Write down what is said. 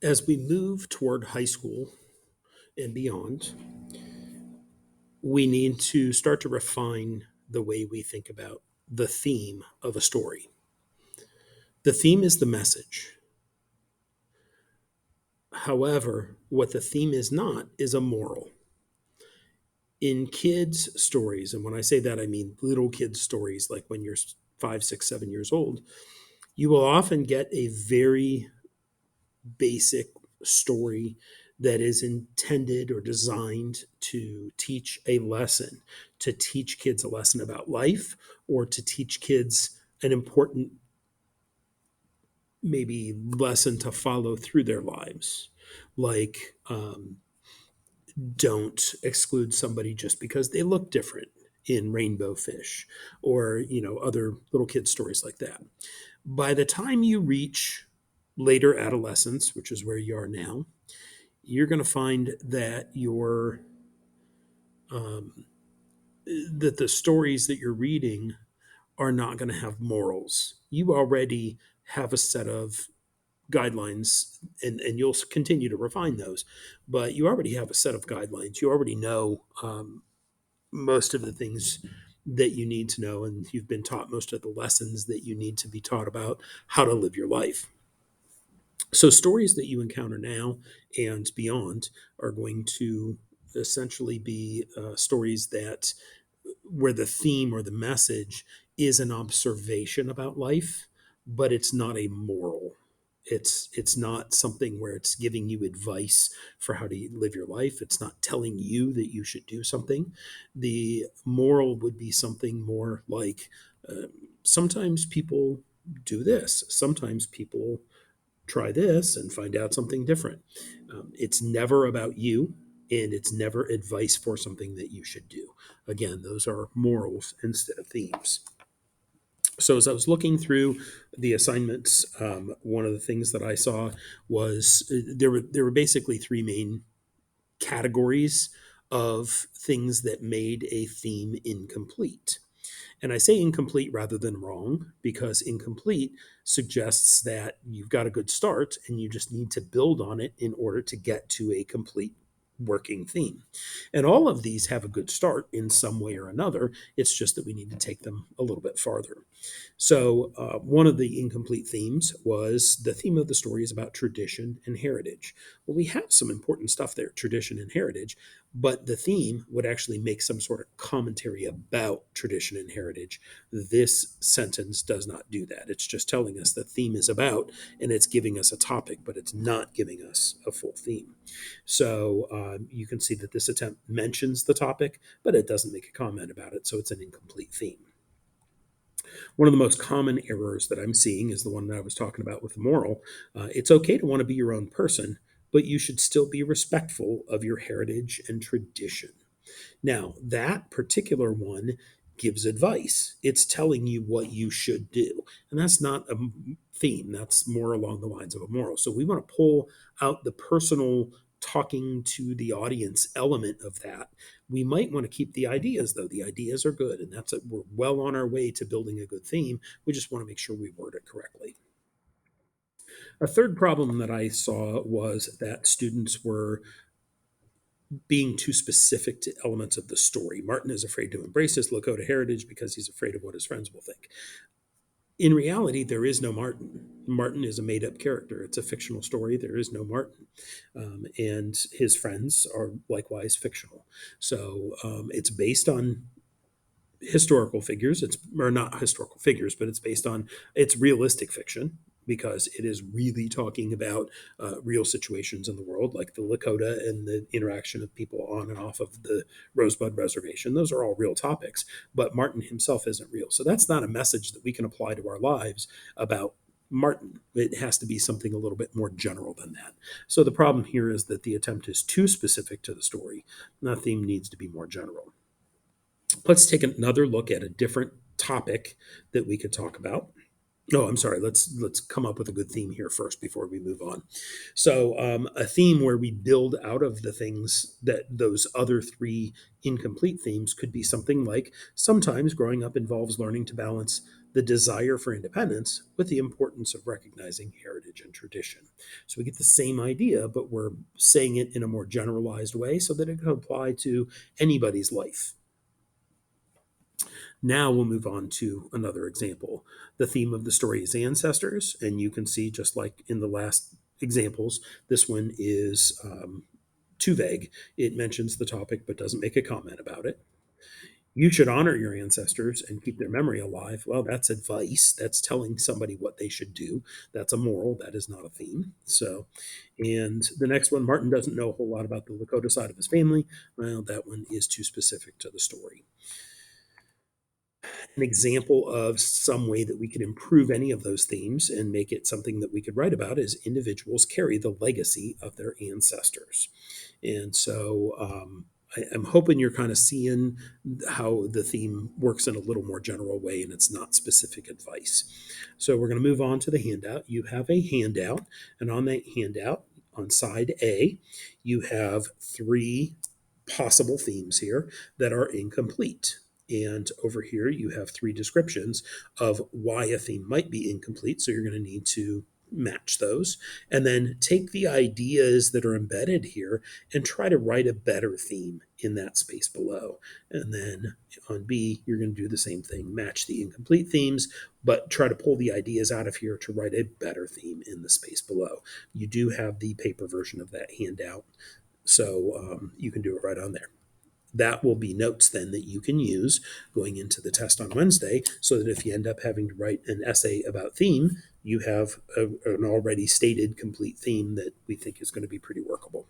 As we move toward high school and beyond, we need to start to refine the way we think about the theme of a story. The theme is the message. However, what the theme is not is a moral. In kids' stories, and when I say that, I mean little kids' stories, like when you're 5, 6, 7 years old, you will often get a very basic story that is intended or designed to teach a lesson, to teach kids a lesson about life, or to teach kids an important, maybe, lesson to follow through their lives. Like, don't exclude somebody just because they look different in Rainbow Fish, or, other little kid stories like that. By the time you reach later adolescence, which is where you are now, you're going to find that um, that the stories that you're reading are not going to have morals. You already have a set of guidelines, and you'll continue to refine those, but you already have a set of guidelines. You already know most of the things that you need to know, and you've been taught most of the lessons that you need to be taught about how to live your life. So, stories that you encounter now and beyond are going to essentially be stories that where the theme or the message is an observation about life, but it's not a moral. It's not something where it's giving you advice for how to live your life. It's not telling you that you should do something. The moral would be something more like, uh, sometimes people do this. Sometimes people try this and find out something different. It's never about you, and it's never advice for something that you should do. Again, those are morals instead of themes. So, as I was looking through the assignments, one of the things that I saw was there were basically three main categories of things that made a theme incomplete. And I say incomplete rather than wrong, because incomplete suggests that you've got a good start and you just need to build on it in order to get to a complete working theme. And all of these have a good start in some way or another. It's just that we need to take them a little bit farther. So, one of the incomplete themes was the theme of the story is about tradition and heritage. Well, we have some important stuff there, tradition and heritage, but the theme would actually make some sort of commentary about tradition and heritage. This sentence does not do that. It's just telling us the theme is about, and it's giving us a topic, but it's not giving us a full theme. So, you can see that this attempt mentions the topic, but it doesn't make a comment about it. So, it's an incomplete theme. One of the most common errors that I'm seeing is the one that I was talking about with the moral. It's okay to want to be your own person, but you should still be respectful of your heritage and tradition. Now, that particular one gives advice. It's telling you what you should do. And that's not a theme, that's more along the lines of a moral. So we want to pull out the personal talking to the audience element of that. We might want to keep the ideas, though. The ideas are good, and we're well on our way to building a good theme. We just want to make sure we word it correctly. A third problem that I saw was that students were being too specific to elements of the story. Martin is afraid to embrace his Lakota heritage because he's afraid of what his friends will think. In reality, there is no Martin. Martin is a made up character. It's a fictional story. There is no Martin. And his friends are likewise fictional. So, it's based on historical figures. It's or not historical figures, but it's realistic fiction, because it is really talking about real situations in the world, like the Lakota and the interaction of people on and off of the Rosebud Reservation. Those are all real topics, but Martin himself isn't real. So that's not a message that we can apply to our lives about Martin. It has to be something a little bit more general than that. So the problem here is that the attempt is too specific to the story. The theme needs to be more general. Let's take another look at a different topic that we could talk about. Oh, I'm sorry. Let's come up with a good theme here first before we move on. So, a theme where we build out of the things that those other three incomplete themes could be something like, sometimes growing up involves learning to balance the desire for independence with the importance of recognizing heritage and tradition. So we get the same idea, but we're saying it in a more generalized way so that it can apply to anybody's life. Now we'll move on to another example. The theme of the story is ancestors, and you can see, just like in the last examples, this one is too vague. It mentions the topic but doesn't make a comment about it. You should honor your ancestors and keep their memory alive. Well, that's advice. That's telling somebody what they should do. That's a moral. That is not a theme. So, and the next one, Martin doesn't know a whole lot about the Lakota side of his family. Well, that one is too specific to the story. An example of some way that we could improve any of those themes and make it something that we could write about is individuals carry the legacy of their ancestors. And so I'm hoping you're kind of seeing how the theme works in a little more general way and it's not specific advice. So we're going to move on to the handout. You have a handout, and on that handout, on side A, you have 3 possible themes here that are incomplete. And over here, you have 3 descriptions of why a theme might be incomplete. So you're going to need to match those. And then take the ideas that are embedded here and try to write a better theme in that space below. And then on B, you're going to do the same thing, match the incomplete themes, but try to pull the ideas out of here to write a better theme in the space below. You do have the paper version of that handout, so you can do it right on there. That will be notes then that you can use going into the test on Wednesday, so that if you end up having to write an essay about theme, you have an already stated complete theme that we think is going to be pretty workable.